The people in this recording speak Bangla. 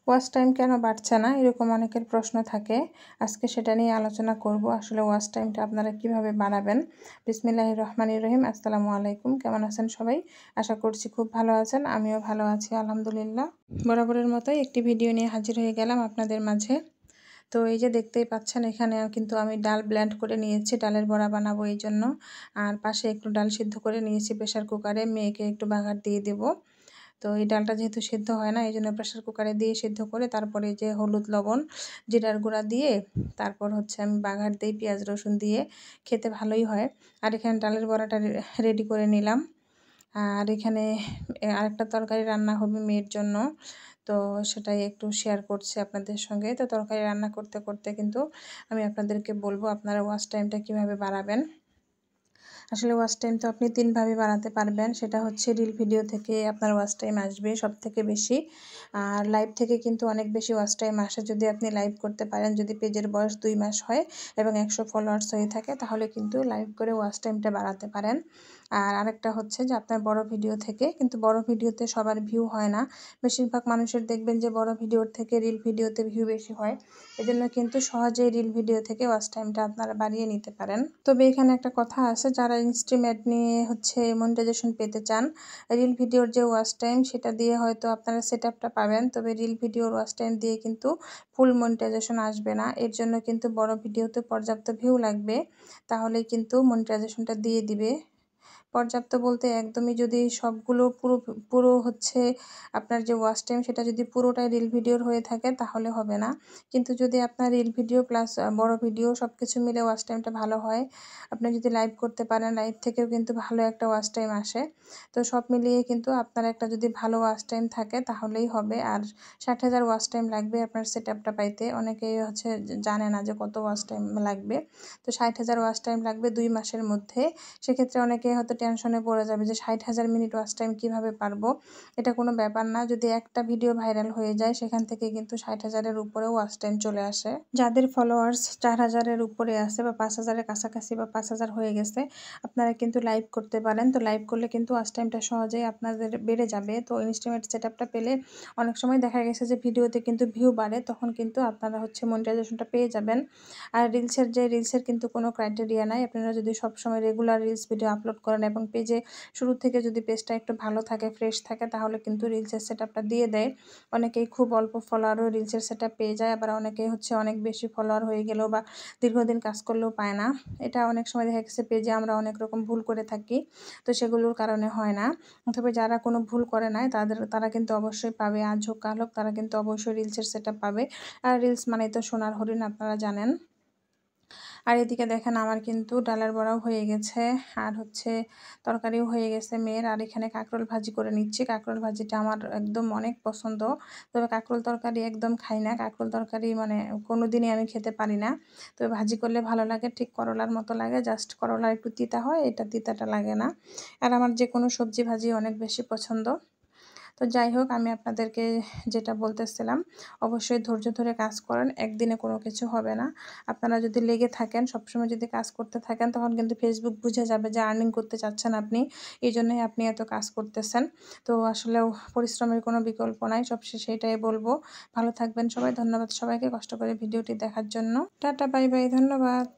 ওয়াচ টাইম কেন বাড়ছে না, এরকম অনেকের প্রশ্ন থাকে। আজকে সেটা নিয়ে আলোচনা করব। আসলে ওয়াচ টাইমটা আপনারা কিভাবে বাড়াবেন। বিসমিল্লাহির রহমানির রহিম। আসসালামু আলাইকুম। কেমন আছেন সবাই? আশা করছি খুব ভালো আছেন। আমিও ভালো আছি আলহামদুলিল্লাহ। বরাবরের মতোই একটি ভিডিও নিয়ে হাজির হয়ে গেলাম আপনাদের মাঝে। তো এই যে দেখতেই পাচ্ছেন, এখানে কিন্তু আমি ডাল ব্লেন্ড করে নিয়েছি, ডালের বড়া বানাবো এই জন্য। আর পাশে একটু ডাল সিদ্ধ করে নিয়েছি প্রেশার কুকারে, মেয়েকে একটু বাগার দিয়ে দেবো। তো এই ডালটা যেহেতু সিদ্ধ হয় না, এই জন্য প্রেশার কুকারে দিয়ে সিদ্ধ করে তারপরে যে হলুদ লবণ জিরার গুঁড়া দিয়ে তারপর আমি বাগার দিই পেঁয়াজ রসুন দিয়ে, খেতে ভালোই হয়। আর এখানে ডালের বড়াটা রেডি করে নিলাম। আর এখানে আরেকটা তরকারি রান্না হবে মেয়ের জন্য, তো সেটাই একটু শেয়ার করছি আপনাদের সঙ্গে। তো তরকারি রান্না করতে করতে কিন্তু আমি আপনাদেরকে বলবো আপনারা ওয়াচ টাইমটা কীভাবে বাড়াবেন। আসলে ওয়াচ টাইম তো আপনি 3 ভাবে বাড়াতে পারবেন। সেটা হচ্ছে রিল ভিডিও থেকে আপনার ওয়াচ টাইম আসবে সবথেকে বেশি। আর লাইভ থেকে কিন্তু অনেক বেশি ওয়াচ টাইম আসে যদি আপনি লাইভ করতে পারেন। যদি পেজের বয়স 2 মাস হয় এবং 100 ফলোয়ার্স হয়ে থাকে, তাহলে কিন্তু লাইভ করে ওয়াচ টাইমটা বাড়াতে পারেন। আর আরেকটা হচ্ছে যে আপনার বড় ভিডিও থেকে, কিন্তু বড় ভিডিওতে সবার ভিউ হয় না। বেশিরভাগ মানুষের দেখবেন যে বড় ভিডিওর থেকে রিল ভিডিওতে ভিউ বেশি হয়। এজন্য কিন্তু সহজেই রিল ভিডিও থেকে ওয়াচ টাইমটা আপনারা বাড়িয়ে নিতে পারেন। তবে এখানে একটা কথা আছে, যারা ইনস্ট্রিম অ্যাড নিয়ে মনিটাইজেশন পেতে চান, রিল ভিডিওর যে ওয়াচ টাইম সেটা দিয়ে হয়তো আপনারা সেটআপটা পাবেন, তবে রিল ভিডিওর ওয়াচ টাইম দিয়ে কিন্তু ফুল মনিটাইজেশন আসবে না। এর জন্য কিন্তু বড় ভিডিওতে পর্যাপ্ত ভিউ লাগবে, তাহলেই কিন্তু মনিটাইজেশনটা দিয়ে দিবে। পর্যাপ্ত বলতে একদমই যদি সবগুলো পুরো আপনার যে ওয়াচ টাইম সেটা যদি পুরোটাই রিল ভিডিওর হয়ে থাকে তাহলে হবে না। কিন্তু যদি আপনার রিল ভিডিও প্লাস বড় ভিডিও সব কিছু মিলে ওয়াচ টাইমটা ভালো হয়, আপনি যদি লাইভ করতে পারেন, লাইভ থেকেও কিন্তু ভালো একটা ওয়াচ টাইম আসে। তো সব মিলিয়ে কিন্তু আপনার একটা যদি ভালো ওয়াচ টাইম থাকে তাহলেই হবে। আর 60,000 ওয়াচ টাইম লাগবে আপনার সেটআপটা পাইতে। অনেকেই জানে না যে কত ওয়াচ টাইম লাগবে। তো 60,000 ওয়াচ টাইম লাগবে 2 মাসের মধ্যে। সেক্ষেত্রে অনেকে হয়তো টেনশনে পড়ে যাবে যে 60,000 মিনিট ওয়াচ টাইম কীভাবে পারবো। এটা কোনো ব্যাপার না। যদি একটা ভিডিও ভাইরাল হয়ে যায়, সেখান থেকে কিন্তু 60,000-এর উপরেও ওয়াচ টাইম চলে আসে। যাদের ফলোয়ার্স 4,000-এর উপরে আছে বা 5,000-এর কাছাকাছি বা 5,000 হয়ে গেছে, আপনারা কিন্তু লাইভ করতে পারেন। তো লাইভ করলে কিন্তু ওয়াচ টাইমটা সহজেই আপনাদের বেড়ে যাবে। তো ইনস্ট্রিমেট সেটআপটা পেলে অনেক সময় দেখা গেছে যে ভিডিওতে কিন্তু ভিউ বাড়ে, তখন কিন্তু আপনারা মনিটাইজেশনটা পেয়ে যাবেন। আর রিলসের কিন্তু কোনো ক্রাইটেরিয়া নাই। আপনারা যদি সবসময় রেগুলার রিলস ভিডিও আপলোড করেন এবং পেজে শুরু থেকে যদি পেজটা একটু ভালো থাকে, ফ্রেশ থাকে, তাহলে কিন্তু রিলসের সেটআপটা দিয়ে দেয়। অনেকেই খুব অল্প ফলোয়ারও রিলসের সেটআপ পেয়ে যায়, আবার অনেকেই অনেক বেশি ফলোয়ার হয়ে গেলেও বা দীর্ঘদিন কাজ করলেও পায় না। এটা অনেক সময় দেখা গেছে পেজে আমরা অনেক রকম ভুল করে থাকি, তো সেগুলোর কারণে হয় না। তবে যারা কোনো ভুল করে নাই তারা কিন্তু অবশ্যই পাবে। আজ হোক কাল হোক, তারা কিন্তু অবশ্যই রিলসের সেটআপ পাবে। আর রিলস মানে তো সোনার হরিণ, আপনারা জানেন। আর এদিকে দেখেন আমার কিন্তু ডালের বড়াও হয়ে গেছে, আর তরকারিও হয়ে গেছে মেয়ের। আর এখানে কাঁকরোল ভাজি করে নিচ্ছি। কাঁকরোল ভাজিটা আমার একদম অনেক পছন্দ, তবে কাঁকরোল তরকারি একদম খাই না। কাঁকরোল তরকারি কোনো দিনই আমি খেতে পারি না। তবে ভাজি করলে ভালো লাগে, ঠিক করলার মতো লাগে, জাস্ট করলা একটু তিতা হয়, এটা তিতাটা লাগে না। আর আমার যে কোনো সবজি ভাজি অনেক বেশি পছন্দ। তো যাই হোক, আমি আপনাদেরকে যেটা বলতেছিলাম, অবশ্যই ধৈর্য ধরে কাজ করেন, একদিনে কোনো কিছু হবে না। আপনারা যদি লেগে থাকেন, সবসময় যদি কাজ করতে থাকেন, তখন কিন্তু ফেসবুক বুঝে যাবে যে আর্নিং করতে চাচ্ছেন আপনি, এই জন্যই আপনি এত কাজ করতেছেন। তো আসলেও পরিশ্রমের কোনো বিকল্প নাই। সবশেষে এটাই বলবো, ভালো থাকবেন সবাই। ধন্যবাদ সবাইকে কষ্ট করে ভিডিওটি দেখার জন্য। টাটা, বাই বাই, ধন্যবাদ।